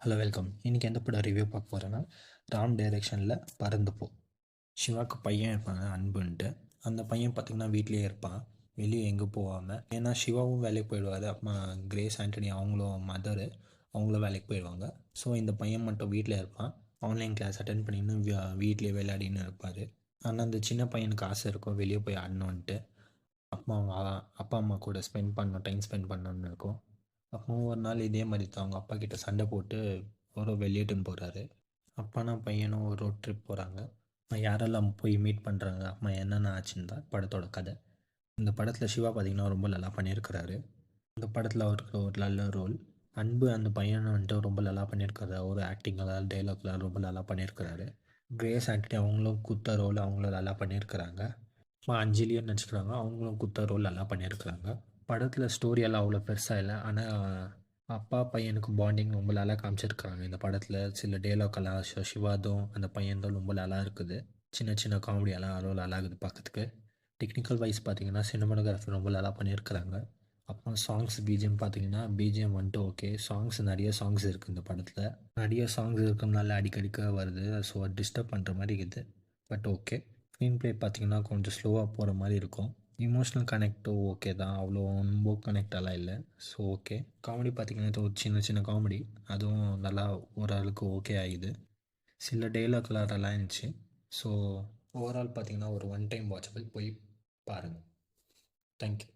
Hello welcome. இன்றைக்கி எந்த படம் ரிவ்யூ பார்க்க போகிறேன்னா, ராம் டைரக்ஷனில் பறந்து போ. சிவாவுக்கு பையன் இருப்பாங்க அன்புன்ட்டு. அந்த பையன் பார்த்திங்கன்னா வீட்லேயே இருப்பான், வெளியே எங்கே போகாமல். ஏன்னா சிவாவும் வேலைக்கு போயிடுவார், அப்புறமா கிரேஸ் ஆண்டனி அவங்களும் மதரு அவங்களும் வேலைக்கு போயிடுவாங்க. ஸோ இந்த பையன் மட்டும் வீட்டில் இருப்பான், ஆன்லைன் கிளாஸ் அட்டன் பண்ணின்னு வீட்லேயே விளையாடின்னு இருப்பார். ஆனால் அந்த சின்ன பையனுக்கு ஆசை இருக்கும் வெளியே போய் ஆடணுன்ட்டு. அப்பா அம்மா கூட டைம் ஸ்பெண்ட் பண்ணணுன்னு இருக்கும். அப்போ ஒரு நாள் இதே மாதிரி தான் அவங்க அப்பா கிட்ட சண்டை போட்டு ஒரு வெளியேட்டுன்னு போகிறாரு. அப்பானா பையனும் ஒரு ரோட் ட்ரிப் போகிறாங்க. யாரெல்லாம் போய் மீட் பண்ணுறாங்க, அம்மா என்னென்ன ஆச்சுன்னு தான் படத்தோட கதை. இந்த படத்தில் சிவா பார்த்திங்கன்னா ரொம்ப நல்லா பண்ணியிருக்கிறாரு. இந்த படத்தில் அவருக்கு ஒரு நல்ல ரோல். அன்பு அந்த பையனை வந்துட்டு ரொம்ப நல்லா பண்ணியிருக்காரு. ஒரு ஆக்டிங்கெல்லாம் டைலாக்லாம் ரொம்ப நல்லா பண்ணியிருக்கிறாரு. கிரேஸ் ஆண்டனி அவங்களும் குத்த ரோல் அவங்களும் நல்லா பண்ணியிருக்கிறாங்க. அஞ்சலியும் நினச்சிக்கிறாங்க, அவங்களும் குத்த ரோல் நல்லா பண்ணியிருக்கிறாங்க. படத்தில் ஸ்டோரியெல்லாம் அவ்வளோ பெருசாக இல்லை, ஆனால் அப்பா பையனுக்கு பாண்டிங் ரொம்ப நல்லா காமிச்சிருக்காங்க. இந்த படத்தில் சில டேலாக்கெல்லாம் சிவாதும் அந்த பையன்தான் ரொம்ப நல்லா இருக்குது. சின்ன சின்ன காமெடியெல்லாம் அவ்வளோ நல்லா இருக்குது பார்க்கறதுக்கு. டெக்னிக்கல் வைஸ் பார்த்தீங்கன்னா சினிமாட்டோகிராஃபி ரொம்ப நல்லா பண்ணியிருக்கிறாங்க. அப்புறம் சாங்ஸ் பிஜிஎம் பார்த்தீங்கன்னா பிஜிஎம் வந்துட்டு ஓகே. நிறைய சாங்ஸ் இருக்குது இந்த படத்தில். நிறைய சாங்ஸ் இருக்கிறதுனால அடிக்கடிக்க வருது, ஸோ டிஸ்டர்ப் பண்ணுற மாதிரி இருக்குது. But okay. ஸ்க்ரீன் ப்ளே பார்த்தீங்கன்னா கொஞ்சம் ஸ்லோவாக போகிற மாதிரி இருக்கும். இமோஷ்னல் கனெக்ட்டும் ஓகே தான், அவ்வளோ ரொம்ப கனெக்டெல்லாம் இல்லை. So okay. காமெடி பார்த்திங்கன்னா இது ஒரு சின்ன சின்ன காமெடி, அதுவும் நல்லா ஓரளவுக்கு ஓகே ஆகிது. சில டெய்லாக்லாம் நல்லா இருந்துச்சு. ஸோ ஓவரால் பார்த்திங்கன்னா ஒரு ஒன் டைம் வாட்சபிள், போய் பாருங்கள். தேங்க்யூ.